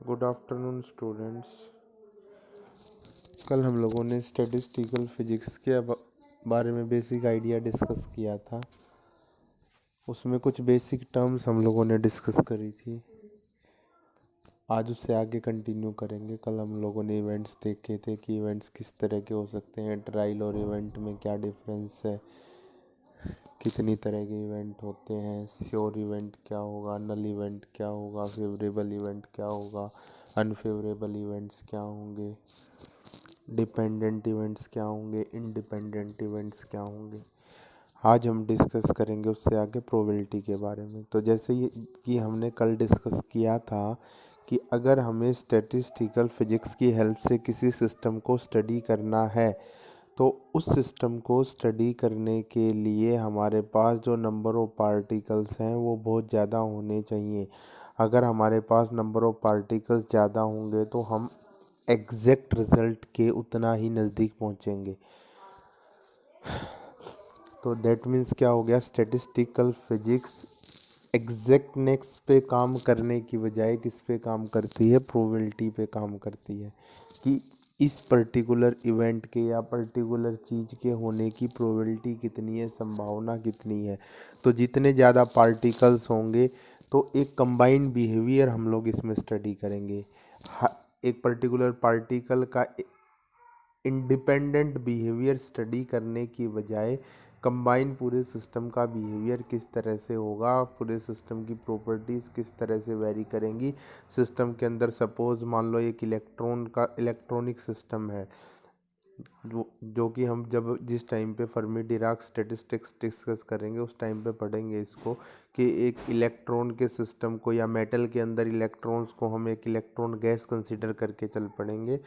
Good afternoon students. कल हम लोगों ने स्टैटिस्टिकल फिजिक्स के बारे में बेसिक आइडिया डिस्कस किया था। उसमें कुछ बेसिक टर्म्स हम लोगों ने डिस्कस करी थी। आज उससे आगे कंटिन्यू करेंगे। कल हम लोगों ने इवेंट्स देखे थे कि इवेंट्स किस तरह के हो सकते हैं, ट्रायल और इवेंट में क्या डिफरेंस है, कितनी तरह के इवेंट होते हैं, श्योर इवेंट क्या होगा, नल इवेंट क्या होगा, फेवरेबल इवेंट क्या होगा, अनफेवरेबल इवेंट्स क्या होंगे, डिपेंडेंट इवेंट्स क्या होंगे, इंडिपेंडेंट इवेंट्स क्या होंगे। आज हम डिस्कस करेंगे उससे आगे प्रोबेबिलिटी के बारे में। तो जैसे ये कि हमने कल डिस्कस किया था कि अगर हमें स्टैटिस्टिकल फिजिक्स की हेल्प से किसी सिस्टम को स्टडी करना है तो उस सिस्टम को स्टडी करने के लिए हमारे पास जो नंबर ऑफ पार्टिकल्स हैं वो बहुत ज़्यादा होने चाहिए। अगर हमारे पास नंबर ऑफ पार्टिकल्स ज़्यादा होंगे तो हम एग्जैक्ट रिजल्ट के उतना ही नज़दीक पहुंचेंगे। तो दैट मीन्स क्या हो गया, स्टैटिस्टिकल फिजिक्स एग्जैक्टनेस पे काम करने की बजाय किस पे काम करती है, प्रोबेबिलिटी पे काम करती है कि इस पर्टिकुलर इवेंट के या पर्टिकुलर चीज़ के होने की प्रोबेबिलिटी कितनी है, संभावना कितनी है। तो जितने ज़्यादा पार्टिकल्स होंगे तो एक कंबाइंड बिहेवियर हम लोग इसमें स्टडी करेंगे। एक पर्टिकुलर पार्टिकल का इंडिपेंडेंट बिहेवियर स्टडी करने की बजाय कंबाइन पूरे सिस्टम का बिहेवियर किस तरह से होगा, पूरे सिस्टम की प्रॉपर्टीज़ किस तरह से वेरी करेंगी। सिस्टम के अंदर सपोज मान लो एक इलेक्ट्रॉनिक सिस्टम है जो कि हम जब जिस टाइम पे फर्मी डिराक स्टैटिस्टिक्स डिस्कस करेंगे उस टाइम पे पढ़ेंगे इसको कि एक इलेक्ट्रॉन के सिस्टम को या मेटल के अंदर इलेक्ट्रॉन्स को हम एक इलेक्ट्रॉन गैस कंसीडर करके चल पड़ेंगे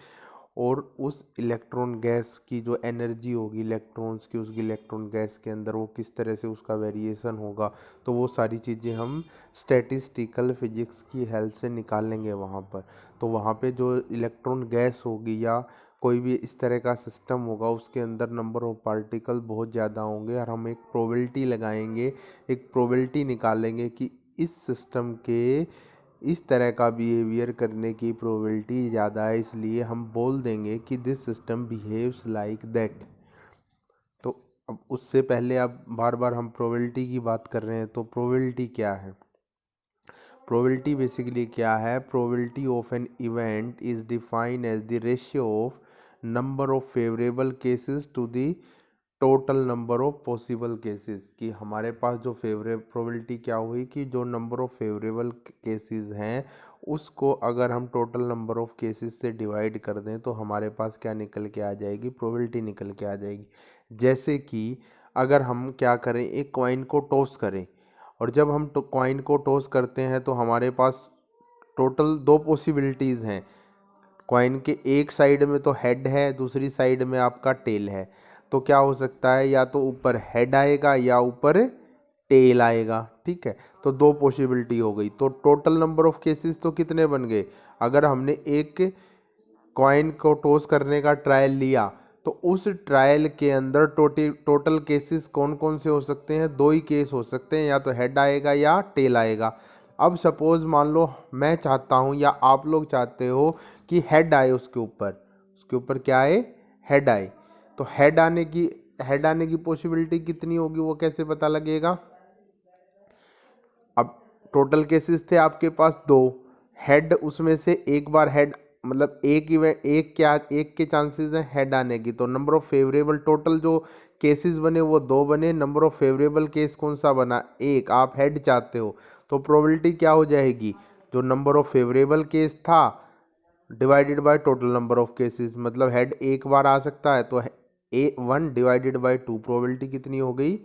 और उस इलेक्ट्रॉन गैस की जो एनर्जी होगी इलेक्ट्रॉन्स की, उसकी इलेक्ट्रॉन गैस के अंदर वो किस तरह से उसका वेरिएशन होगा, तो वो सारी चीज़ें हम स्टैटिस्टिकल फिजिक्स की हेल्प से निकालेंगे वहाँ पर। तो वहाँ पे जो इलेक्ट्रॉन गैस होगी या कोई भी इस तरह का सिस्टम होगा उसके अंदर नंबर ऑफ पार्टिकल बहुत ज़्यादा होंगे और हम एक प्रोबेबिलिटी लगाएंगे, एक प्रोबेबिलिटी निकालेंगे कि इस सिस्टम के इस तरह का बिहेवियर करने की प्रोबेबिलिटी ज़्यादा है, इसलिए हम बोल देंगे कि this system behaves like that. तो अब उससे पहले अब बार बार हम प्रोबेबिलिटी की बात कर रहे हैं, तो प्रोबेबिलिटी क्या है? प्रोबेबिलिटी बेसिकली क्या है? Probability of an event is defined as the ratio of number of favourable cases to the total number of possible cases. कि हमारे पास जो प्रोबेबिलिटी क्या हुई कि जो नंबर ऑफ फेवरेबल केसेस हैं उसको अगर हम टोटल नंबर ऑफ केसेस से डिवाइड कर दें तो हमारे पास क्या निकल के आ जाएगी, प्रोबेबिलिटी निकल के आ जाएगी। जैसे कि अगर हम क्या करें, एक कॉइन को टॉस करें और जब हम कॉइन को टॉस करते हैं तो हमारे पास टोटल दो पॉसिबिलिटीज़ हैं। कॉइन के एक साइड में तो हेड है, दूसरी साइड में आपका टेल है। तो क्या हो सकता है, या तो ऊपर हेड आएगा या ऊपर टेल आएगा। ठीक है, तो दो पॉसिबिलिटी हो गई। तो टोटल नंबर ऑफ केसेस तो कितने बन गए? अगर हमने एक कॉइन को टॉस करने का ट्रायल लिया तो उस ट्रायल के अंदर टोटल केसेस कौन कौन से हो सकते हैं? दो ही केस हो सकते हैं, या तो हेड आएगा या टेल आएगा। अब सपोज मान लो मैं चाहता हूं या आप लोग चाहते हो कि हेड आए, उसके ऊपर क्या आए? हेड आए। तो हेड आने की पॉसिबिलिटी कितनी होगी, वो कैसे पता लगेगा? अब टोटल केसेस थे आपके पास दो, हेड उसमें से एक बार हेड मतलब एक के चांसेस हैं हेड आने की। तो नंबर ऑफ फेवरेबल टोटल जो केसेस बने वो दो बने, नंबर ऑफ फेवरेबल केस कौन सा बना? एक। आप हेड चाहते हो तो प्रोबेबिलिटी क्या हो जाएगी? जो नंबर ऑफ फेवरेबल केस था divided by total number of cases, मतलब हेड एक बार आ सकता है तो ए 1 डिवाइडेड बाय 2, प्रोबेबिलिटी कितनी हो गई?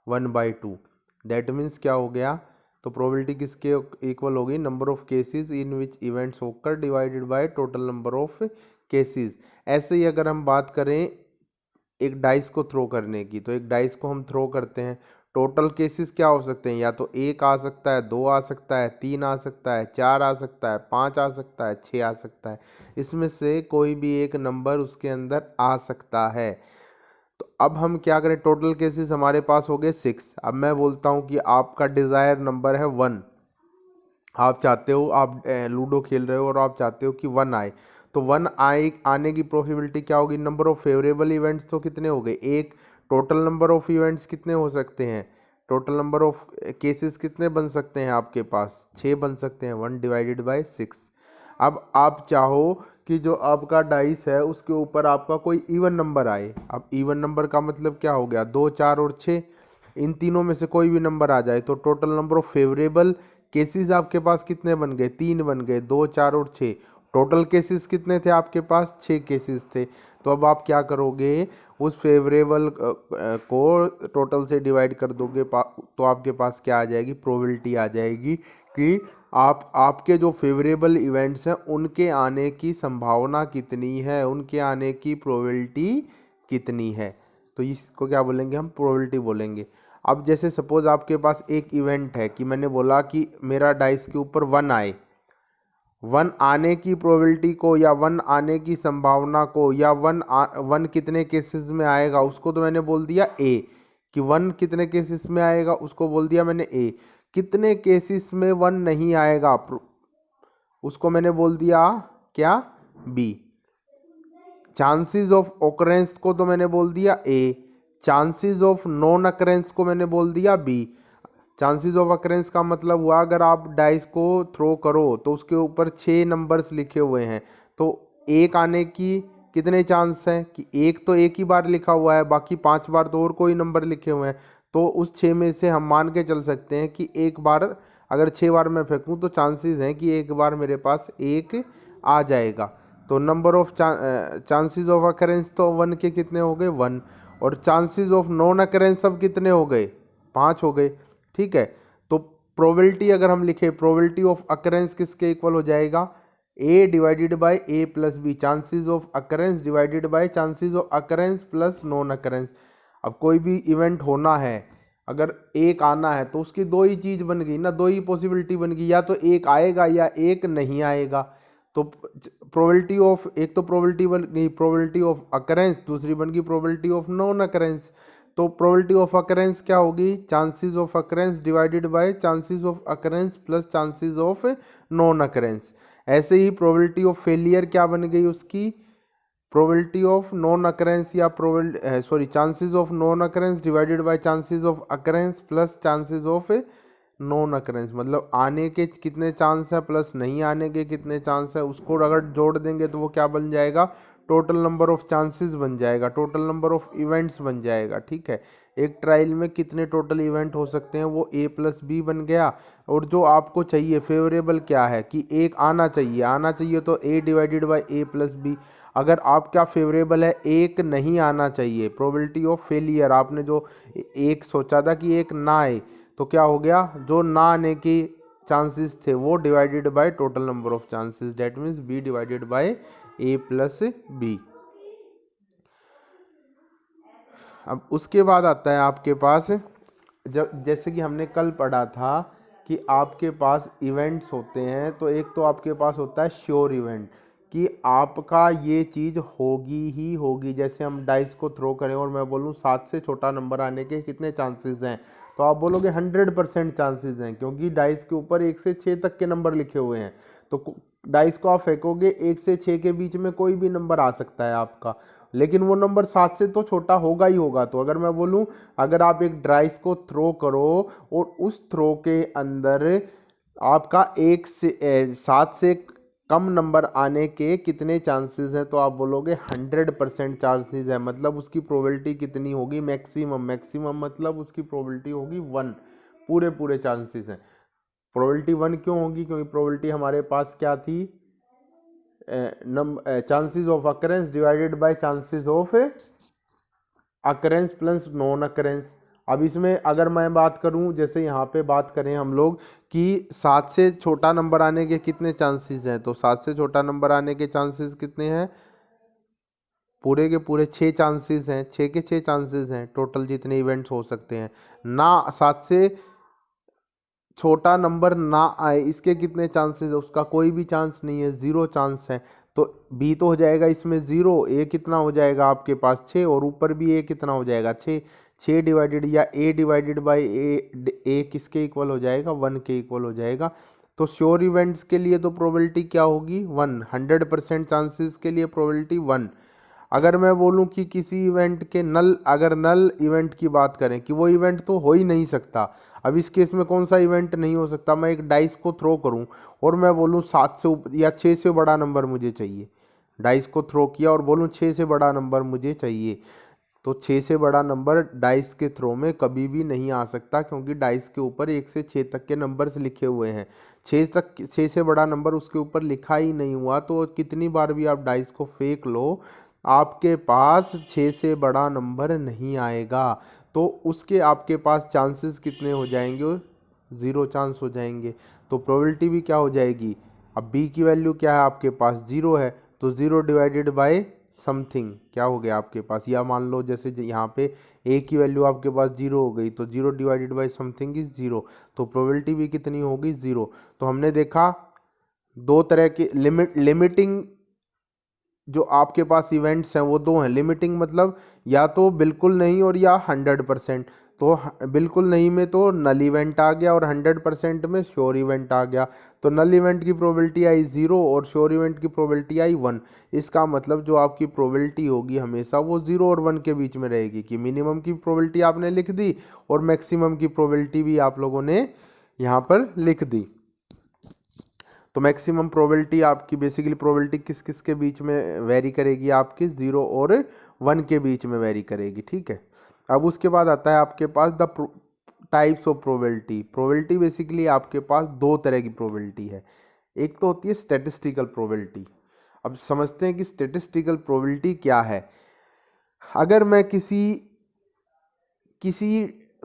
1/2। दैट मीन्स क्या हो गया? तो प्रोबेबिलिटी किसके इक्वल होगी? Number of cases in which events होकर divided by total number of cases. ऐसे ही अगर हम बात करें एक डाइस को थ्रो करने की, तो एक डाइस को हम थ्रो करते हैं, टोटल केसेस क्या हो सकते हैं? या तो एक आ सकता है, दो आ सकता है, तीन आ सकता है, चार आ सकता है, पाँच आ सकता है, छः आ सकता है। इसमें से कोई भी एक नंबर उसके अंदर आ सकता है। तो अब हम क्या करें, टोटल केसेस हमारे पास हो गए 6। अब मैं बोलता हूं कि आपका डिजायर नंबर है 1, आप चाहते हो, आप लूडो खेल रहे हो और आप चाहते हो कि वन आए, तो वन आए आने की प्रोबेबिलिटी क्या होगी? नंबर ऑफ फेवरेबल इवेंट्स तो कितने हो गए? एक। टोटल नंबर ऑफ इवेंट्स कितने हो सकते हैं? टोटल नंबर ऑफ केसेस कितने बन सकते हैं आपके पास? 6 बन सकते हैं, 1/6। अब आप चाहो कि जो आपका डाइस है उसके ऊपर आपका कोई इवन नंबर आए। अब इवन नंबर का मतलब क्या हो गया? 2, 4 और 6, इन तीनों में से कोई भी नंबर आ जाए तो total number of favourable cases आपके पास कितने बन गए? 3 बन गए, 2, 4 और 6। टोटल केसेस कितने थे आपके पास? 6 केसेस थे। तो अब आप क्या करोगे? उस फेवरेबल को टोटल से डिवाइड कर दोगे, तो आपके पास क्या आ जाएगी? प्रोबेबिलिटी आ जाएगी कि आपके जो फेवरेबल इवेंट्स हैं उनके आने की संभावना कितनी है, उनके आने की प्रोबेबिलिटी कितनी है। तो इसको क्या बोलेंगे? हम प्रोबेबिलिटी बोलेंगे। अब जैसे सपोज आपके पास एक इवेंट है कि मैंने बोला कि मेरा डाइस के ऊपर वन आए, वन आने की प्रोबेबिलिटी को या वन आने की संभावना को या वन कितने केसेस में आएगा उसको तो मैंने बोल दिया ए, कि वन कितने केसेस में आएगा उसको बोल दिया मैंने ए। कितने केसेस में वन नहीं आएगा उसको मैंने बोल दिया क्या? बी। चांसेस ऑफ ओकरेंस को तो मैंने बोल दिया ए, चांसेस ऑफ नॉन अकरेंस को मैंने बोल दिया बी। चांसेस ऑफ अकरेंस का मतलब हुआ अगर आप डाइस को थ्रो करो तो उसके ऊपर 6 नंबर्स लिखे हुए हैं, तो एक आने की कितने चांस हैं? कि एक तो एक ही बार लिखा हुआ है, बाकी 5 बार तो और कोई नंबर लिखे हुए हैं। तो उस 6 में से हम मान के चल सकते हैं कि एक बार अगर 6 बार मैं फेंकूं तो चांसेस हैं कि एक बार मेरे पास एक आ जाएगा। तो number of chances of occurrence तो वन के कितने हो गए? 1। और चांसेस ऑफ नॉन अकरेंस सब कितने हो गए? 5 हो गए। ठीक है। तो प्रोबेबिलिटी अगर हम लिखे, प्रोबेबिलिटी ऑफ अकरेंस किसके इक्वल हो जाएगा? A divided by A plus B, chances of occurrence divided by chances of occurrence plus non occurrence. अब कोई भी इवेंट होना है, अगर एक आना है तो उसकी दो ही चीज बन गई ना, दो ही पॉसिबिलिटी बन गई, या तो एक आएगा या एक नहीं आएगा। तो प्रोबेबिलिटी ऑफ, एक तो प्रोबेबिलिटी बन गई प्रोबेबिलिटी ऑफ अकरेंस, दूसरी बन गई प्रोबेबिलिटी ऑफ नॉन अकरेंस। तो प्रोबेबिलिटी ऑफ अकरेंस क्या होगी? Chances of occurrence divided by chances of occurrence plus chances of non occurrence. ऐसे ही प्रोबेबिलिटी ऑफ फेलियर क्या बन गई उसकी? प्रोबेबिलिटी ऑफ नॉन अकरेंस या chances of non occurrence divided by chances of occurrence plus chances of non occurrence. मतलब आने के कितने चांस है प्लस नहीं आने के कितने चांस है, उसको अगर जोड़ देंगे तो वो क्या बन जाएगा? टोटल नंबर ऑफ चांसेस बन जाएगा, टोटल नंबर ऑफ इवेंट्स बन जाएगा। ठीक है। एक ट्रायल में कितने टोटल इवेंट हो सकते हैं? वो ए प्लस बी बन गया। और जो आपको चाहिए फेवरेबल क्या है? कि एक आना चाहिए, आना चाहिए तो A divided by A plus B. अगर आपका फेवरेबल है एक नहीं आना चाहिए, प्रोबेबिलिटी ऑफ फेलियर, आपने जो एक सोचा था कि एक ना आए, तो क्या हो गया? जो ना आने के चांसेस थे वो divided by total number of chances, that means B divided by A plus B. अब उसके बाद आता है आपके पास, जब जैसे कि हमने कल पढ़ा था कि आपके पास इवेंट्स होते हैं, तो एक तो आपके पास होता है श्योर इवेंट, कि आपका ये चीज़ होगी ही होगी। जैसे हम डाइस को थ्रो करें और मैं बोलूँ 7 से छोटा नंबर आने के कितने चांसेस हैं, तो आप बोलोगे 100% चांसेस हैं, क्योंकि डाइस के ऊपर 1 से 6 तक के नंबर लिखे हुए हैं। तो डाइस को आप फेंकोगे 1 से 6 के बीच में कोई भी नंबर आ सकता है आपका, लेकिन वो नंबर 7 से तो छोटा होगा ही होगा। तो अगर मैं बोलूं, अगर आप एक डाइस को थ्रो करो और उस थ्रो के अंदर आपका 7 से कम नंबर आने के कितने चांसेस हैं, तो आप बोलोगे 100% चांसेस है। मतलब उसकी प्रोबेबिलिटी कितनी होगी? मैक्सिमम, मैक्सिमम मतलब उसकी प्रोबेबिलिटी होगी 1, पूरे पूरे चांसेस हैं। प्रोबेबिलिटी 1 क्यों होगी? क्योंकि प्रोबेबिलिटी हमारे पास क्या थी? Chances of occurrence divided by chances of occurrence plus non occurrence. अब इसमें अगर मैं बात करूं, जैसे यहाँ पे बात करें हम लोग कि 7 से छोटा नंबर आने के कितने चांसेस हैं, तो 7 से छोटा नंबर आने के चांसेस कितने हैं? पूरे के पूरे 6 चांसेस हैं, 6 के 6 चांसेस हैं टोटल जितने इवेंट्स हो सकते हैं। ना 7 से छोटा नंबर ना आए इसके कितने चांसेस है? उसका कोई भी चांस नहीं है, 0 चांस है। तो बी तो हो जाएगा इसमें 0, ए कितना हो जाएगा आपके पास? 6, और ऊपर भी ए कितना हो जाएगा? 6। 6 डिवाइडेड या ए डिवाइडेड बाई ए, ए किसके इक्वल हो जाएगा? 1 के इक्वल हो जाएगा। तो श्योर इवेंट्स के लिए तो प्रोबेबिलिटी क्या होगी 1, 100% चांसेस के लिए प्रोबेबिलिटी 1। अगर मैं बोलूं कि किसी इवेंट के अगर नल इवेंट की बात करें कि वो इवेंट तो हो ही नहीं सकता, अब इस केस में कौन सा इवेंट नहीं हो सकता, मैं एक डाइस को थ्रो करूं और मैं बोलूं 7 से या 6 से बड़ा नंबर मुझे चाहिए, डाइस को थ्रो किया और बोलूं 6 से बड़ा नंबर मुझे चाहिए, तो 6 से बड़ा नंबर डाइस के थ्रो में कभी भी नहीं आ सकता, क्योंकि डाइस के ऊपर 1 से 6 तक के नंबर्स लिखे हुए हैं। 6 से बड़ा नंबर उसके ऊपर लिखा ही नहीं हुआ, तो कितनी बार भी आप डाइस को फेंक लो आपके पास 6 से बड़ा नंबर नहीं आएगा। तो उसके आपके पास चांसेस कितने हो जाएंगे, 0 चांस हो जाएंगे। तो प्रोबेबिलिटी भी क्या हो जाएगी, अब बी की वैल्यू क्या है आपके पास 0 है, तो 0 डिवाइडेड बाय समथिंग क्या हो गया आपके पास, या मान लो जैसे यहाँ पे ए की वैल्यू आपके पास 0 हो गई, तो 0 डिवाइडेड बाय समथिंग इज 0, तो प्रोबेबिलिटी भी कितनी होगी 0। तो हमने देखा दो तरह के लिमिटिंग जो आपके पास इवेंट्स हैं वो दो हैं। लिमिटिंग मतलब या तो बिल्कुल नहीं और या 100%। तो बिल्कुल नहीं में तो नल इवेंट आ गया और 100% में श्योर इवेंट आ गया। तो नल इवेंट की प्रोबेबिलिटी आई 0 और श्योर इवेंट की प्रोबेबिलिटी आई 1। इसका मतलब जो आपकी प्रोबेबिलिटी होगी हमेशा वो 0 और 1 के बीच में रहेगी, कि मिनिमम की प्रोबेबिलिटी आपने लिख दी और मैक्सिमम की प्रोबेबिलिटी भी आप लोगों ने यहाँ पर लिख दी। तो मैक्सिमम प्रोबेबिलिटी आपकी बेसिकली प्रोबेबिलिटी किस किस के बीच में वेरी करेगी, आपकी 0 और 1 के बीच में वेरी करेगी, ठीक है। अब उसके बाद आता है आपके पास the types of probability. Probability basically आपके पास दो तरह की प्रोबेबिलिटी है। एक तो होती है स्टैटिस्टिकल प्रोबेबिलिटी। अब समझते हैं कि स्टैटिस्टिकल प्रोबेबिलिटी क्या है। अगर मैं किसी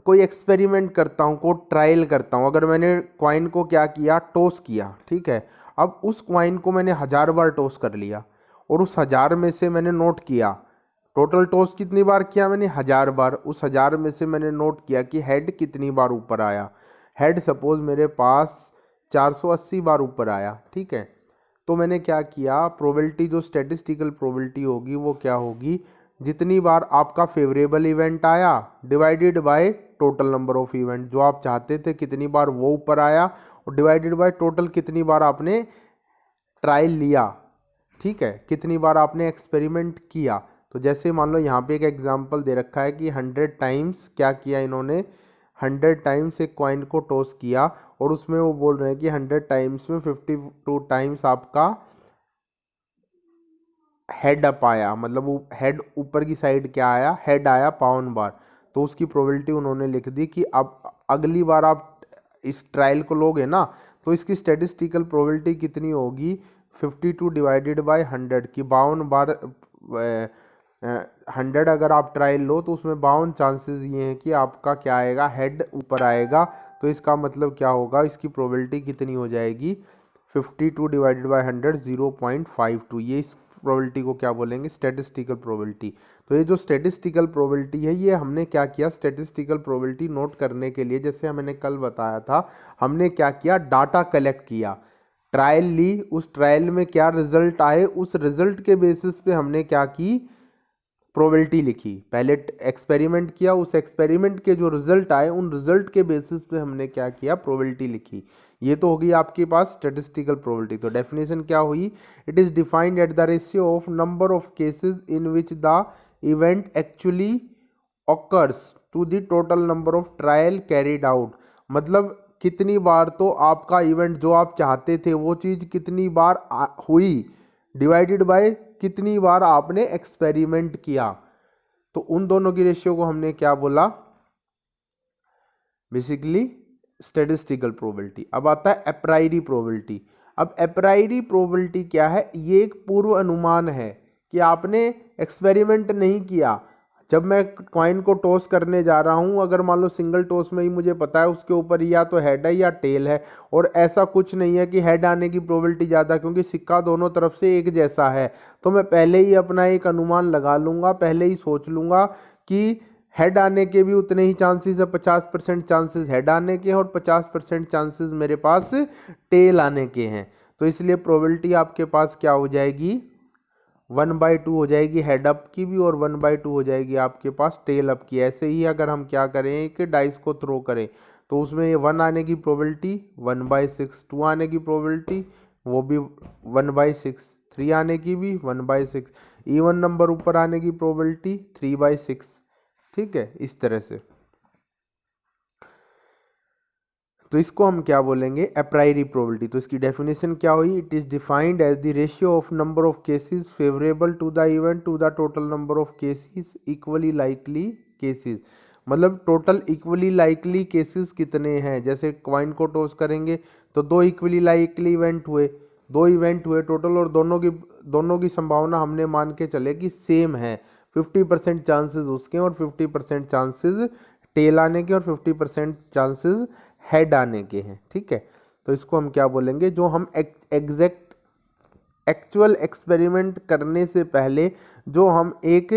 कोई एक्सपेरिमेंट करता हूँ, को ट्रायल करता हूँ, अगर मैंने क्वाइन को क्या किया, टॉस किया, ठीक है। अब उस क्वाइन को मैंने 1000 बार टॉस कर लिया और उस 1000 में से मैंने नोट किया, टोटल टॉस कितनी बार किया मैंने 1000 बार, उस 1000 में से मैंने नोट किया कि हेड कितनी बार ऊपर आया। हेड सपोज मेरे पास 480 बार ऊपर आया, ठीक है। तो मैंने क्या किया, प्रोबेबिलिटी जो स्टैटिस्टिकल प्रोबेबिलिटी होगी वो क्या होगी, जितनी बार आपका फेवरेबल इवेंट आया divided by total number of event, जो आप चाहते थे कितनी बार वो ऊपर आया, और डिवाइडेड बाय टोटल कितनी बार आपने ट्रायल लिया, ठीक है, कितनी बार आपने एक्सपेरिमेंट किया। तो जैसे मान लो यहाँ पे एक एग्जांपल दे रखा है कि 100 टाइम्स क्या किया इन्होंने, 100 टाइम्स एक कॉइन को टॉस किया और उसमें वो बोल रहे हैं कि 100 टाइम्स में 52 टाइम्स आपका हेड अप आया, मतलब वो हेड ऊपर की साइड क्या आया, हेड आया 52 बार। तो उसकी प्रोबेबिलिटी उन्होंने लिख दी कि अब अगली बार आप इस ट्रायल को लोगे ना, तो इसकी स्टैटिस्टिकल प्रोबेबिलिटी कितनी होगी, 52 डिवाइडेड बाय 100 की 52 बार 100 अगर आप ट्रायल लो तो उसमें 52 चांसेस ये हैं कि आपका क्या आएगा, हेड ऊपर आएगा। तो इसका मतलब क्या होगा, इसकी प्रोबेबिलिटी कितनी हो जाएगी, 52 डिवाइडेड बाय 100 0.52। ये इस प्रोबेबिलिटी को क्या बोलेंगे, स्टैटिस्टिकल प्रोबेबिलिटी। तो ये जो स्टैटिस्टिकल प्रोबेबिलिटी है, ये हमने क्या किया, स्टैटिस्टिकल प्रोबेबिलिटी नोट करने के लिए, जैसे मैंने कल बताया था, हमने क्या किया, डाटा कलेक्ट किया, ट्रायल ली, उस ट्रायल में क्या रिजल्ट आए उस रिजल्ट के बेसिस पे हमने क्या की, प्रोबेबिलिटी लिखी। पहले एक्सपेरिमेंट किया, उस एक्सपेरिमेंट के जो रिजल्ट आए उन रिजल्ट के बेसिस पे हमने क्या किया, प्रोबेबिलिटी लिखी। ये तो होगी आपके पास स्टैटिस्टिकल प्रोबेबिलिटी। तो डेफिनेशन क्या हुई, it is defined at the ratio of number of cases in which the event actually occurs to the total number of trial carried out. मतलब कितनी बार तो आपका इवेंट जो आप चाहते थे वो चीज़ कितनी बार हुई, डिवाइडेड बाय कितनी बार आपने एक्सपेरिमेंट किया। तो उन दोनों की रेशियो को हमने क्या बोला, बेसिकली स्टैटिस्टिकल प्रोबेबिलिटी। अब आता है एप्राइरी प्रोबेबिलिटी। अब एप्राइरी प्रोबेबिलिटी क्या है, ये एक पूर्व अनुमान है कि आपने एक्सपेरिमेंट नहीं किया। जब मैं कॉइन को टॉस करने जा रहा हूं, अगर मान लो सिंगल टॉस में ही मुझे पता है उसके ऊपर या तो हेड है या टेल है, और ऐसा कुछ नहीं है कि हेड आने की प्रोबेबिलिटी ज़्यादा, क्योंकि सिक्का दोनों तरफ से एक जैसा है। तो मैं पहले ही अपना एक अनुमान लगा लूंगा, पहले ही सोच लूंगा कि हेड आने के भी उतने ही चांसेस है, 50% चांसेस हेड आने के हैं और 50% चांसेस मेरे पास टेल आने के हैं। तो इसलिए प्रोबेबिलिटी आपके पास क्या हो जाएगी, 1/2 हो जाएगी हेड अप की भी और 1/2 हो जाएगी आपके पास टेल अप की। ऐसे ही अगर हम क्या करें कि डाइस को थ्रो करें, तो उसमें ये 1 आने की प्रोबेबिलिटी 1/6, 2 आने की प्रोबेबिलिटी वो भी 1/6, 3 आने की भी 1/6, इवन नंबर ऊपर आने की प्रोबेबिलिटी 3/6। ठीक है, इस तरह से। तो इसको हम क्या बोलेंगे, अप्रायरी प्रोबेबिलिटी। तो इसकी डेफिनेशन क्या हुई, it is defined as the ratio of number of cases favourable to the event to the total number of cases equally likely cases. मतलब टोटल इक्वली लाइकली केसेस कितने हैं, जैसे कॉइन को टॉस करेंगे तो 2 इक्वली लाइकली इवेंट हुए, 2 event हुए total, और दोनों की संभावना हमने मान के चले कि सेम है, 50% चांसेस उसके और 50% चांसेस टेल आने के और 50% चांसेस हेड आने के हैं। ठीक है, तो इसको हम क्या बोलेंगे, जो हम एग्जैक्ट एक्चुअल एक्सपेरिमेंट करने से पहले जो हम एक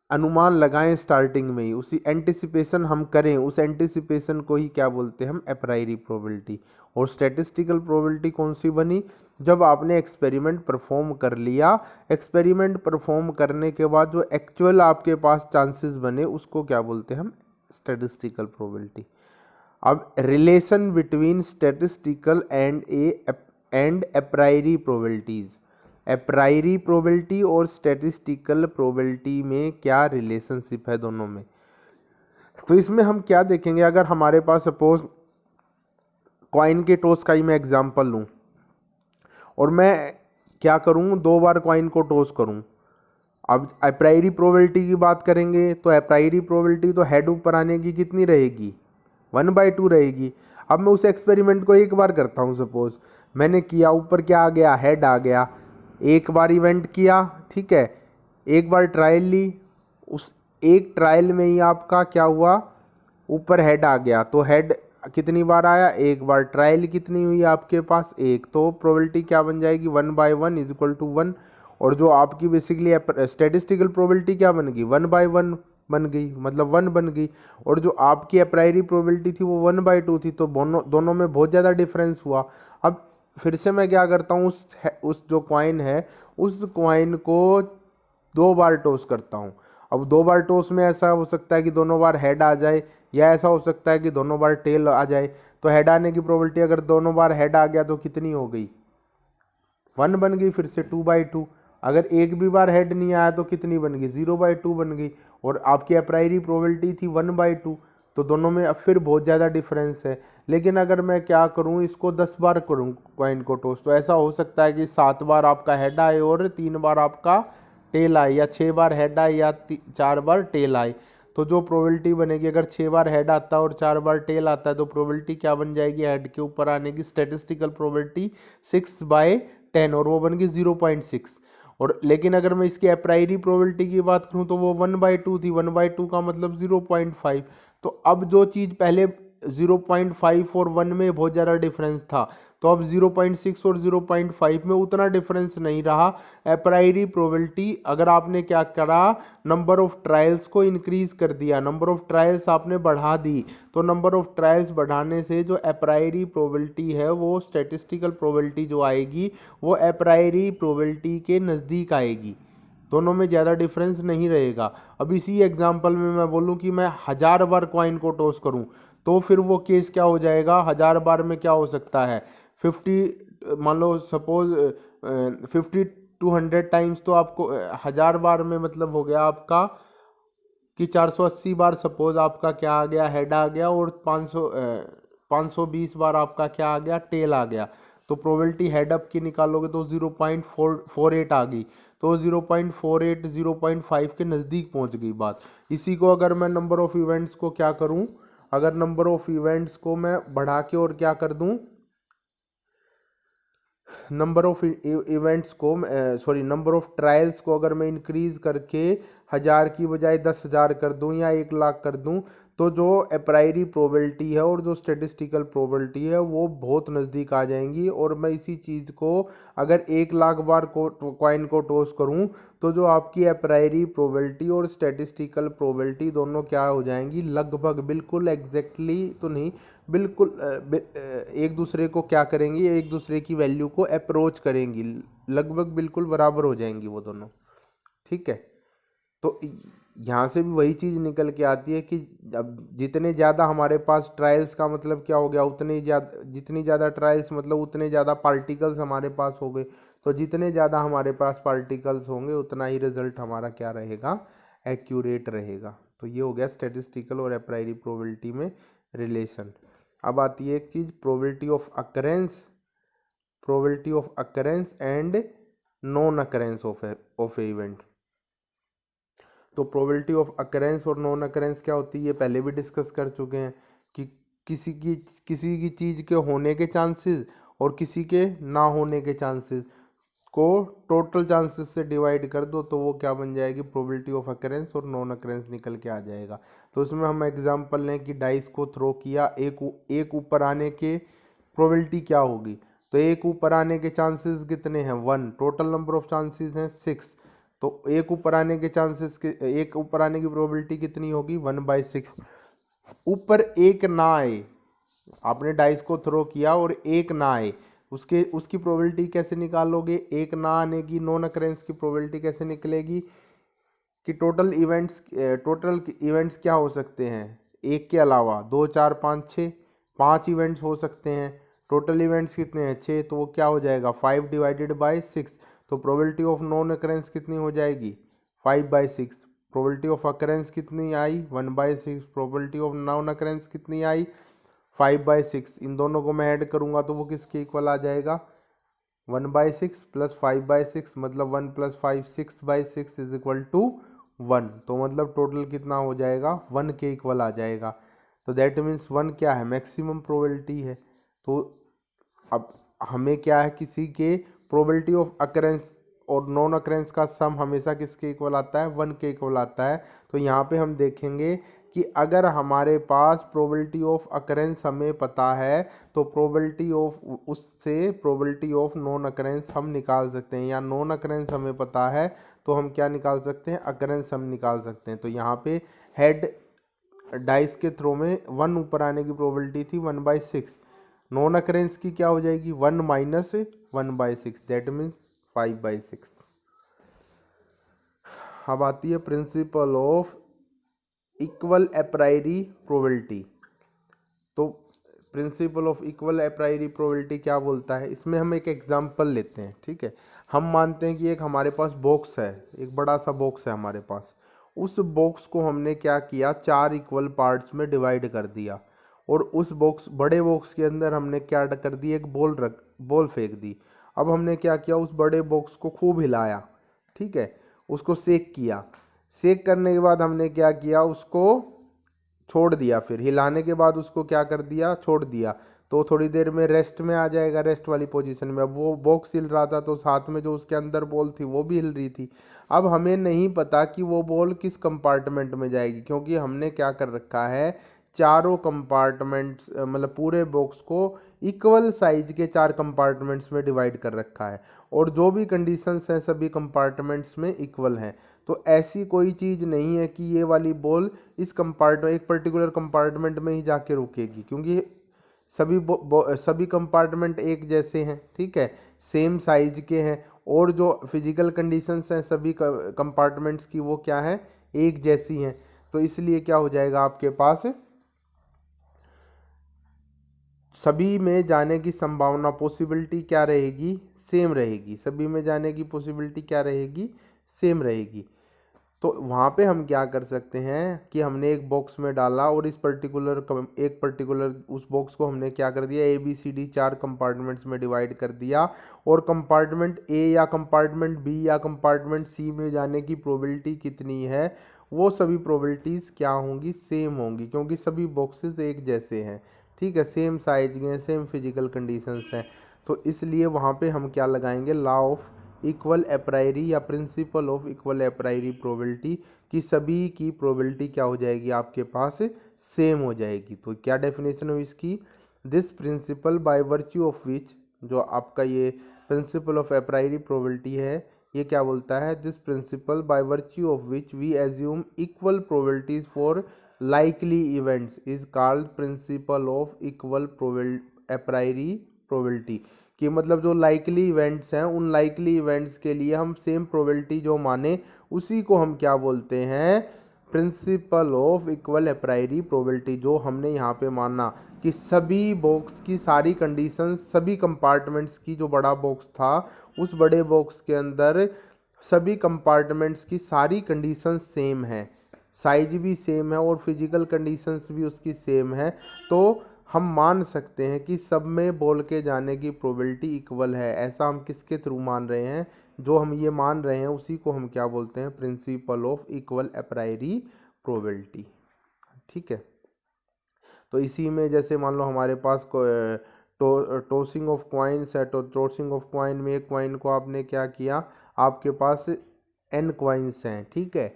अनुमान लगाएं स्टार्टिंग में ही, उसी एंटिसिपेशन हम करें, उस एंटिसिपेशन को ही क्या बोलते हैं हम, अप्रायरी प्रोबेबिलिटी। और स्टैटिस्टिकल प्रोबेबिलिटी कौन सी बनी, जब आपने एक्सपेरिमेंट परफॉर्म कर लिया, एक्सपेरिमेंट परफॉर्म करने के बाद जो एक्चुअल आपके पास चांसेस बने उसको क्या बोलते हैं हम, स्टैटिस्टिकल प्रोबेबिलिटी। अब relation between statistical and a priori probabilities, a priori probability और स्टैटिस्टिकल प्रोबेबिलिटी में क्या रिलेशनशिप है दोनों में। तो इसमें हम क्या देखेंगे, अगर हमारे पास सपोज कॉइन के टॉस का ही मैं एग्जांपल लूं और मैं क्या करूं, 2 बार कॉइन को टॉस करूं। अब अप्रायरी प्रोबेबिलिटी की बात करेंगे तो अप्रायरी प्रोबेबिलिटी तो हेड ऊपर आने की कितनी रहेगी, 1/2 रहेगी। अब मैं उस एक्सपेरिमेंट को एक बार करता हूँ, सपोज मैंने किया, ऊपर क्या आ गया, हेड आ गया, एक बार इवेंट किया, ठीक है, एक बार ट्रायल ली, उस एक ट्रायल में ही आपका क्या हुआ, ऊपर हेड आ गया। तो हेड कितनी बार आया, एक बार, ट्रायल कितनी हुई आपके पास, एक, तो प्रोबेबिलिटी क्या बन जाएगी, 1/1 = 1। और जो आपकी बेसिकली स्टैटिस्टिकल प्रोबेबिलिटी क्या बन गई, 1/1 बन गई, मतलब 1 बन गई। और जो आपकी अप्रायरी प्रोबेबिलिटी थी वो 1/2 थी, तो दोनों में बहुत ज़्यादा डिफरेंस हुआ। अब फिर से मैं क्या करता हूँ, उस जो कॉइन है उस कॉइन को 2 बार टॉस करता हूँ। अब 2 बार टॉस में ऐसा हो सकता है कि दोनों बार हेड आ जाए, या ऐसा हो सकता है कि दोनों बार टेल आ जाए। तो हेड आने की प्रोबेबिलिटी अगर दोनों बार हेड आ गया तो कितनी हो गई, 1 बन गई, फिर से 2/2। अगर एक भी बार हेड नहीं आया तो कितनी बन गई, 0/2 बन गई। और आपकी अप्रायरी प्रोबेबिलिटी थी 1/2, तो दोनों में अब फिर बहुत ज़्यादा डिफरेंस है। लेकिन अगर मैं क्या करूं, इसको 10 बार करूं कॉइन को टॉस, तो ऐसा हो सकता है कि 7 बार आपका हेड आए और 3 बार आपका टेल आए, या 6 बार हेड आए या 4 बार टेल आए। तो जो प्रोबेबिलिटी बनेगी, अगर 6 बार हेड आता है और 4 बार टेल आता है, तो प्रोबेबिलिटी क्या बन जाएगी, हेड के ऊपर आने की स्टैटिस्टिकल प्रोबेबिलिटी 6/10, और वो बन गई 0.6। और लेकिन अगर मैं इसकी अप्रायरी प्रोबेबिलिटी की बात करूं तो वो 1/2 थी, 1/2 का मतलब 0.5। तो अब जो चीज़ पहले 0.5 और 1 में बहुत ज़्यादा डिफरेंस था, तो अब 0.6 और 0.5 में उतना डिफरेंस नहीं रहा। अप्रायरी प्रोबेबिलिटी, अगर आपने क्या करा, नंबर ऑफ ट्रायल्स को इंक्रीज कर दिया, नंबर ऑफ ट्रायल्स आपने बढ़ा दी, तो नंबर ऑफ ट्रायल्स बढ़ाने से जो अप्रायरी प्रोबेबिलिटी है वो स्टैटिस्टिकल प्रोबेबिलिटी जो आएगी वो अप्रायरी प्रोबेबिलिटी के नज़दीक आएगी, दोनों में ज़्यादा डिफरेंस नहीं रहेगा। अब इसी एग्जांपल में मैं बोलूं कि मैं 1000 बार कॉइन को टॉस करूं, तो फिर वो केस क्या हो जाएगा, 1000 बार में क्या हो सकता है, 50, मान लो सपोज 50 to 100 टाइम्स, तो आपको 1000 बार में मतलब हो गया आपका कि 480 बार सपोज आपका क्या आ गया, हेड आ गया, और 520 बार आपका क्या आ गया, टेल आ गया। तो प्रोबेबिलिटी हेड अप की निकालोगे तो 0.48 आ गई, तो 0.48 0.5 के नज़दीक पहुंच गई बात। इसी को अगर मैं नंबर ऑफ इवेंट्स को क्या करूं, अगर नंबर ऑफ इवेंट्स को मैं बढ़ा के और क्या कर दूं, नंबर ऑफ इवेंट्स को, सॉरी नंबर ऑफ ट्रायल्स को अगर मैं इंक्रीज करके 1000 की बजाय 10,000 कर दूं या 1,00,000 कर दूं, तो जो अप्रायरी प्रोबेबिलिटी है और जो स्टैटिस्टिकल प्रोबेबिलिटी है वो बहुत नज़दीक आ जाएंगी। और मैं इसी चीज़ को अगर 1,00,000 बार कॉइन को टॉस करूं, तो जो आपकी अप्रायरी प्रोबेबिलिटी और स्टैटिस्टिकल प्रोबेबिलिटी दोनों क्या हो जाएंगी, लगभग, बिल्कुल एग्जैक्टली तो नहीं, बिल्कुल एक दूसरे को क्या करेंगी, एक दूसरे की वैल्यू को अप्रोच करेंगी, लगभग बिल्कुल बराबर हो जाएंगी वो दोनों। ठीक है, तो यहाँ से भी वही चीज़ निकल के आती है कि अब जितने ज़्यादा हमारे पास ट्रायल्स का मतलब क्या हो गया, उतने ज़्यादा, जितनी ज़्यादा ट्रायल्स मतलब उतने ज़्यादा पार्टिकल्स हमारे पास हो गए। तो जितने ज़्यादा हमारे पास पार्टिकल्स होंगे उतना ही रिजल्ट हमारा क्या रहेगा, एक्यूरेट रहेगा। तो ये हो गया स्टेटिस्टिकल और एप्रायरी प्रोबेबिलिटी में रिलेशन। अब आती है एक चीज़ probability of occurrence, probability of occurrence and non occurrence of a event. तो प्रोबेबिलिटी ऑफ अकरेंस और नॉन अकरेंस क्या होती है, ये पहले भी डिस्कस कर चुके हैं कि किसी की चीज़ के होने के चांसेस और किसी के ना होने के चांसेस को टोटल चांसेस से डिवाइड कर दो तो वो क्या बन जाएगी, प्रोबेबिलिटी ऑफ अकरेंस और नॉन अकरेंस निकल के आ जाएगा। तो इसमें हम एग्जांपल लें कि डाइस को थ्रो किया, एक ऊपर आने के प्रोबेबिलिटी क्या होगी, तो एक ऊपर आने के चांसेस कितने हैं, 1, टोटल नंबर ऑफ चांसेस हैं 6। तो एक ऊपर आने के चांसेस के, एक ऊपर आने की प्रोबेबिलिटी कितनी होगी, 1/6। ऊपर एक ना आए, आपने डाइस को थ्रो किया और एक ना आए, उसकी प्रोबेबिलिटी कैसे निकालोगे, एक ना आने की, नॉन अकरेंस की प्रोबेबिलिटी कैसे निकलेगी कि टोटल इवेंट्स क्या हो सकते हैं, एक के अलावा 2, 4, 5, 6, 5 इवेंट्स हो सकते हैं। टोटल इवेंट्स कितने हैं, 6, तो वो क्या हो जाएगा 5/6। तो प्रोबेबिलिटी ऑफ नॉन अकरेंस कितनी हो जाएगी, 5/6। प्रोबेबिलिटी ऑफ अकरेंस कितनी आई, 1/6। प्रोबेबिलिटी ऑफ नॉन अकरेंस कितनी आई, 5/6। इन दोनों को मैं ऐड करूंगा तो वो किसके इक्वल आ जाएगा, 1/6 प्लस 5/6, मतलब 1 + 5 6/6 इज इक्वल टू 1। तो मतलब टोटल कितना हो जाएगा, 1 के इक्वल आ जाएगा। तो दैट मीन्स 1 क्या है, मैक्सिमम प्रोबेबिलिटी है। तो अब हमें क्या है, किसी के प्रोबेबिलिटी ऑफ अकरेंस और नॉन अकरेंस का सम हमेशा किसके इक्वल आता है, 1 के इक्वल आता है। तो यहाँ पे हम देखेंगे कि अगर हमारे पास प्रोबेबिलिटी ऑफ अकरेंस हमें पता है तो प्रोबेबिलिटी ऑफ उससे प्रोबेबिलिटी ऑफ नॉन अकरेंस हम निकाल सकते हैं, या नॉन अकरेंस हमें पता है तो हम क्या निकाल सकते हैं, अकरेंस हम निकाल सकते हैं। तो यहाँ पे हेड डाइस के थ्रो में 1 ऊपर आने की प्रोबेबिलिटी थी 1/6, नॉन अकरेंस की क्या हो जाएगी 1 - 1/6, दैट मीन्स 5/6। अब आती है principal of equal a priori probability. तो principal of equal a priori probability क्या बोलता है, इसमें हम एक एग्जांपल लेते हैं, ठीक है। हम मानते हैं कि एक हमारे पास बॉक्स है, एक बड़ा सा बॉक्स है हमारे पास। उस बॉक्स को हमने क्या किया, 4 इक्वल पार्ट्स में डिवाइड कर दिया, और उस बड़े बॉक्स के अंदर हमने क्या कर दिया, एक बॉल फेंक दी। अब हमने क्या किया, उस बड़े बॉक्स को खूब हिलाया, ठीक है, उसको सेक किया। सेक करने के बाद हमने क्या किया, उसको छोड़ दिया, फिर हिलाने के बाद उसको क्या कर दिया, छोड़ दिया। तो थोड़ी देर में रेस्ट में आ जाएगा, रेस्ट वाली पोजीशन में। अब वो बॉक्स हिल रहा था तो साथ में जो उसके अंदर बॉल थी वो भी हिल रही थी। अब हमें नहीं पता कि वो बॉल किस कंपार्टमेंट में जाएगी, क्योंकि हमने क्या कर रखा है, चारों कंपार्टमेंट्स मतलब पूरे बॉक्स को इक्वल साइज के 4 कंपार्टमेंट्स में डिवाइड कर रखा है, और जो भी कंडीशंस हैं सभी कंपार्टमेंट्स में इक्वल हैं। तो ऐसी कोई चीज़ नहीं है कि ये वाली बॉल इस कंपार्टमेंट, एक पर्टिकुलर कंपार्टमेंट में ही जाके रुकेगी, क्योंकि सभी कंपार्टमेंट एक जैसे हैं, ठीक है, सेम साइज के हैं, और जो फिजिकल कंडीशंस हैं सभी कंपार्टमेंट्स की वो क्या है, एक जैसी हैं। तो इसलिए क्या हो जाएगा आपके पास, सभी में जाने की संभावना, पॉसिबिलिटी क्या रहेगी, सेम रहेगी। सभी में जाने की पॉसिबिलिटी क्या रहेगी, सेम रहेगी। तो वहाँ पे हम क्या कर सकते हैं कि हमने एक बॉक्स में डाला, और इस पर्टिकुलर उस बॉक्स को हमने क्या कर दिया, ABCD 4 कंपार्टमेंट्स में डिवाइड कर दिया, और कंपार्टमेंट A या कंपार्टमेंट B या कंपार्टमेंट C में जाने की प्रोबेबिलिटी कितनी है, वो सभी प्रोबेबिलिटीज़ क्या होंगी, सेम होंगी, क्योंकि सभी बॉक्सेस एक जैसे हैं, ठीक है, सेम साइज के, सेम फिजिकल कंडीशंस हैं। तो इसलिए वहाँ पे हम क्या लगाएंगे, लॉ ऑफ इक्वल एप्रायरी या principal of equal a priori probability, कि सभी की प्रोबेबिलिटी क्या हो जाएगी आपके पास, सेम हो जाएगी। तो क्या डेफिनेशन हुई इसकी, this principle by virtue of विच, जो आपका ये प्रिंसिपल ऑफ एप्रायरी प्रोबेबिलिटी है, ये क्या बोलता है, this principle by virtue of which we assume equal probabilities for likely events is called principle of equal a priori probability. कि मतलब जो लाइकली इवेंट्स हैं, उन लाइकली इवेंट्स के लिए हम सेम प्रोबेबिलिटी जो माने उसी को हम क्या बोलते हैं, principle of equal a priori probability, जो हमने यहाँ पे माना कि सभी बॉक्स की सारी कंडीशंस, सभी कंपार्टमेंट्स की, जो बड़ा बॉक्स था उस बड़े बॉक्स के अंदर सभी कंपार्टमेंट्स की सारी कंडीशंस सेम है, साइज भी सेम है और फिजिकल कंडीशंस भी उसकी सेम है, तो हम मान सकते हैं कि सब में बोल के जाने की प्रोबेबिलिटी इक्वल है। ऐसा हम किसके थ्रू मान रहे हैं? जो हम ये मान रहे हैं उसी को हम क्या बोलते हैं? Principle of equal a priori probability. ठीक है, तो इसी में जैसे मान लो हमारे पास टॉसिंग ऑफ क्वाइंस है, तो टॉसिंग ऑफ क्वाइन में एक क्वाइन को आपने क्या किया, आपके पास n क्वाइंस हैं, ठीक है,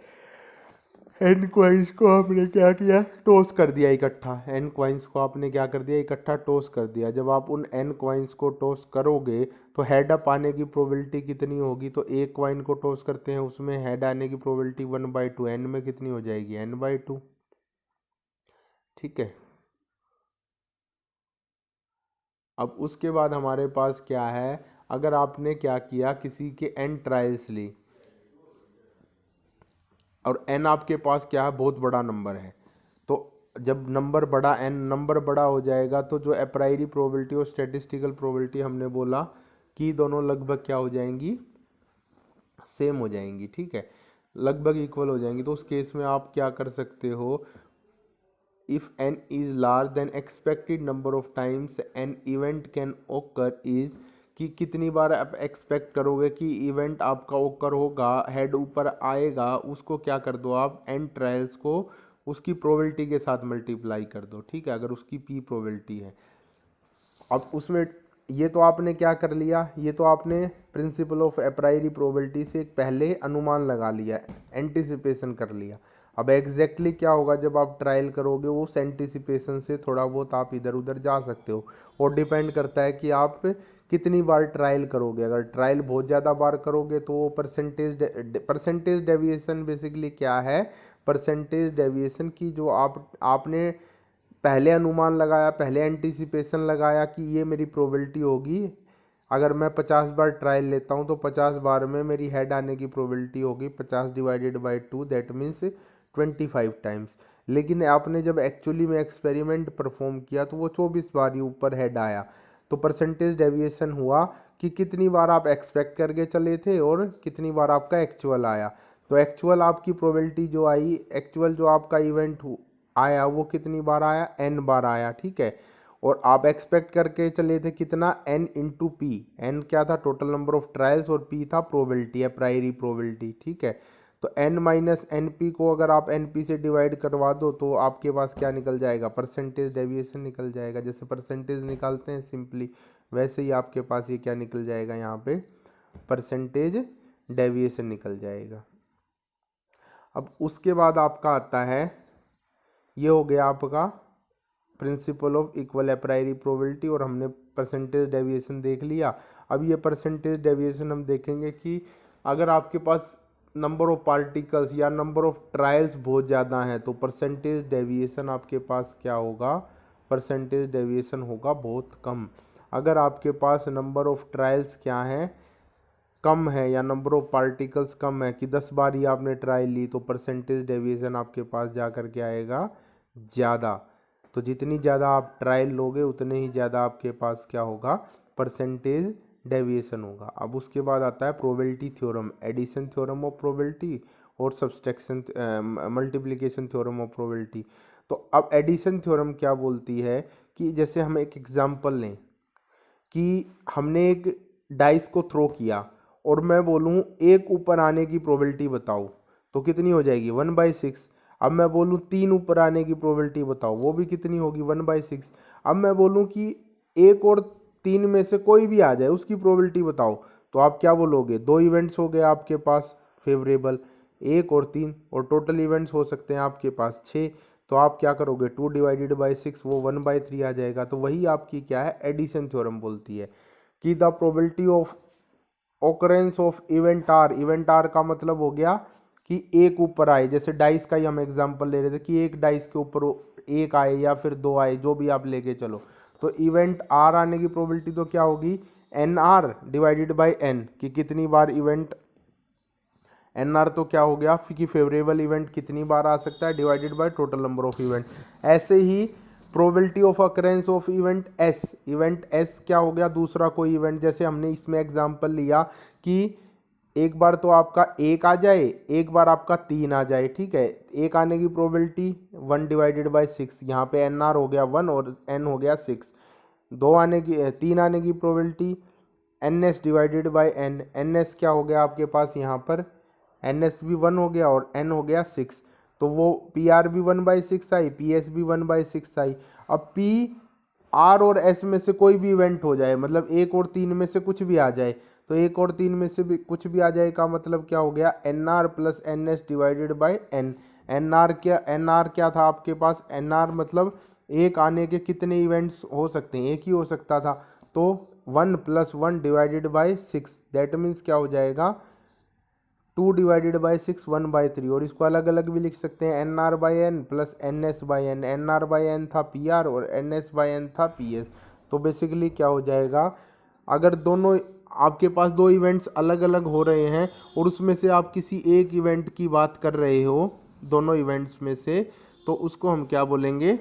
n क्वाइंस को आपने क्या किया, टॉस कर दिया इकट्ठा, n क्वाइंस को आपने क्या कर दिया, इकट्ठा टॉस कर दिया। जब आप उन n क्वाइंस को टॉस करोगे तो हेड अप आने की प्रोबेबिलिटी कितनी होगी? तो एक क्वाइन को टॉस करते हैं, उसमें हेड आने की प्रोबेबिलिटी 1/2, n में कितनी हो जाएगी? n/2। ठीक है, अब उसके बाद हमारे पास क्या है, अगर आपने क्या किया, किसी के n ट्रायल्स ली और n आपके पास क्या है, बहुत बड़ा नंबर है, तो जब नंबर बड़ा, n नंबर बड़ा हो जाएगा तो जो एप्रायरी प्रोबेबिलिटी और स्टैटिस्टिकल प्रोबेबिलिटी हमने बोला कि दोनों लगभग क्या हो जाएंगी, सेम हो जाएंगी। ठीक है, लगभग इक्वल हो जाएंगी। तो उस केस में आप क्या कर सकते हो, if n is larger than expected number of times an event can occur is, कि कितनी बार आप एक्सपेक्ट करोगे कि इवेंट आपका ओकर होगा, हेड ऊपर आएगा, उसको क्या कर दो आप, n ट्रायल्स को उसकी प्रोबेबिलिटी के साथ मल्टीप्लाई कर दो। ठीक है, अगर उसकी p प्रोबेबिलिटी है। अब उसमें ये तो आपने क्या कर लिया, ये तो आपने प्रिंसिपल ऑफ एप्रायरी प्रोबेबिलिटी से एक पहले अनुमान लगा लिया, एंटिसिपेशन कर लिया। अब एग्जैक्टली क्या होगा जब आप ट्रायल करोगे, वो उस एंटिसिपेशन से थोड़ा बहुत आप इधर उधर जा सकते हो, और डिपेंड करता है कि आप कितनी बार ट्रायल करोगे। अगर ट्रायल बहुत ज़्यादा बार करोगे तो वो परसेंटेज डेविएशन बेसिकली क्या है, परसेंटेज डेविएशन की जो आपने पहले अनुमान लगाया, पहले एंटीसिपेशन लगाया कि ये मेरी प्रोबेबिलिटी होगी, अगर मैं 50 बार ट्रायल लेता हूँ तो 50 बार में मेरी हेड आने की प्रोबेबिलिटी होगी 50/2, दैट मीन्स 25 टाइम्स। लेकिन आपने जब एक्चुअली में एक्सपेरिमेंट परफॉर्म किया तो वो 24 बार ही ऊपर हेड आया, तो परसेंटेज डेविएशन हुआ कि कितनी बार आप एक्सपेक्ट करके चले थे और कितनी बार आपका एक्चुअल आया। तो एक्चुअल आपकी प्रोबेबिलिटी जो आई, एक्चुअल जो आपका इवेंट आया वो कितनी बार आया, n बार आया। ठीक है, और आप एक्सपेक्ट करके चले थे कितना, n इंटू पी, n क्या था, टोटल नंबर ऑफ ट्रायल्स, और p था प्रोबेबिलिटी, एप्रायरी प्रोबेबिलिटी। ठीक है, तो n माइनस एन पी को अगर आप एन पी से डिवाइड करवा दो तो आपके पास क्या निकल जाएगा, परसेंटेज डेविएशन निकल जाएगा। जैसे परसेंटेज निकालते हैं सिंपली, वैसे ही आपके पास ये क्या निकल जाएगा, यहाँ पे परसेंटेज डेविएशन निकल जाएगा। अब उसके बाद आपका आता है, ये हो गया आपका principal of equal a priori probability, और हमने परसेंटेज डेविएशन देख लिया। अब ये परसेंटेज डेविएशन हम देखेंगे कि अगर आपके पास नंबर ऑफ पार्टिकल्स या नंबर ऑफ ट्रायल्स बहुत ज़्यादा हैं तो परसेंटेज डेविएशन आपके पास क्या होगा, परसेंटेज डेविएशन होगा बहुत कम। अगर आपके पास नंबर ऑफ ट्रायल्स क्या हैं, कम है, या नंबर ऑफ पार्टिकल्स कम है कि 10 बार ही आपने ट्रायल ली, तो परसेंटेज डेविएशन आपके पास जा कर के आएगा ज़्यादा। तो जितनी ज़्यादा आप ट्रायल लोगे उतने ही ज़्यादा आपके पास क्या होगा, परसेंटेज डेविएशन होगा। अब उसके बाद आता है probability theorem, addition theorem of probability और subtraction multiplication theorem of probability. तो अब एडिशन थ्योरम क्या बोलती है कि जैसे हम एक एग्जांपल लें कि हमने एक डाइस को थ्रो किया और मैं बोलूँ एक ऊपर आने की प्रोबेबिलिटी बताओ, तो कितनी हो जाएगी, 1/6। अब मैं बोलूँ 3 ऊपर आने की प्रोबेबिलिटी बताओ, वो भी कितनी होगी, 1/6। अब मैं बोलूँ कि एक और 3 में से कोई भी आ जाए उसकी प्रोबेबिलिटी बताओ, तो आप क्या बोलोगे, 2 इवेंट्स हो गए आपके पास फेवरेबल, 1 और 3, और टोटल इवेंट्स हो सकते हैं आपके पास 6, तो आप क्या करोगे, 2/6, वो 1/3 आ जाएगा। तो वही आपकी क्या है, एडिशन थ्योरम बोलती है कि the probability of occurrence of event R, event R का मतलब हो गया कि एक ऊपर आए, जैसे डाइस का ही हम एग्जांपल ले रहे थे कि एक डाइस के ऊपर एक आए या फिर 2 आए, जो भी आप लेके चलो, तो इवेंट आर आने की प्रोबेबिलिटी तो क्या होगी, NR/N, कि कितनी बार इवेंट एन आर तो क्या हो गया कि फेवरेबल इवेंट कितनी बार आ सकता है divided by total number of event. ऐसे ही probability of occurrence of event S क्या हो गया, दूसरा कोई इवेंट, जैसे हमने इसमें एग्जांपल लिया कि एक बार तो आपका एक आ जाए, एक बार आपका तीन आ जाए, ठीक है। एक आने की प्रोबेबिलिटी 1/6, यहाँ पे एन आर हो गया 1 और एन हो गया 6। तीन आने की probability N S divided by N, N S क्या हो गया आपके पास यहाँ पर, एन एस भी 1 हो गया और एन हो गया 6, तो वो पी आर भी 1/6 आई, पी एस भी 1/6 आई। अब पी आर और एस में से कोई भी इवेंट हो जाए, मतलब एक और तीन में से कुछ भी आ जाए, तो एक और तीन में से भी कुछ भी आ जाए का मतलब क्या हो गया, N R plus N S divided by N. N R क्या था आपके पास, एन आर मतलब एक आने के कितने इवेंट्स हो सकते हैं, एक ही हो सकता था, तो 1 + 1 डिवाइडेड बाई 6, दैट मीन्स क्या हो जाएगा 2 डिवाइडेड बाई 6 1/3। और इसको अलग अलग भी लिख सकते हैं, N R by N plus N S by N. N R by N था पी आर और एन एस बाई एन था पी एस। तो बेसिकली क्या हो जाएगा, अगर दोनों आपके पास दो इवेंट्स अलग अलग हो रहे हैं और उसमें से आप किसी एक इवेंट की बात कर रहे हो दोनों इवेंट्स में से, तो उसको हम क्या बोलेंगे,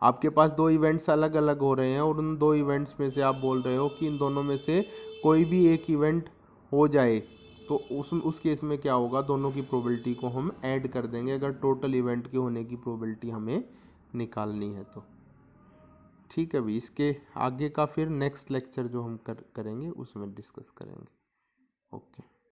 आपके पास दो इवेंट्स अलग अलग हो रहे हैं और उन दो इवेंट्स में से आप बोल रहे हो कि इन दोनों में से कोई भी एक इवेंट हो जाए, तो उस केस में क्या होगा, दोनों की प्रोबेबिलिटी को हम ऐड कर देंगे अगर टोटल इवेंट के होने की प्रोबेबिलिटी हमें निकालनी है तो। ठीक है भाई, इसके आगे का फिर नेक्स्ट लेक्चर जो हम करेंगे उसमें डिस्कस करेंगे। ओके।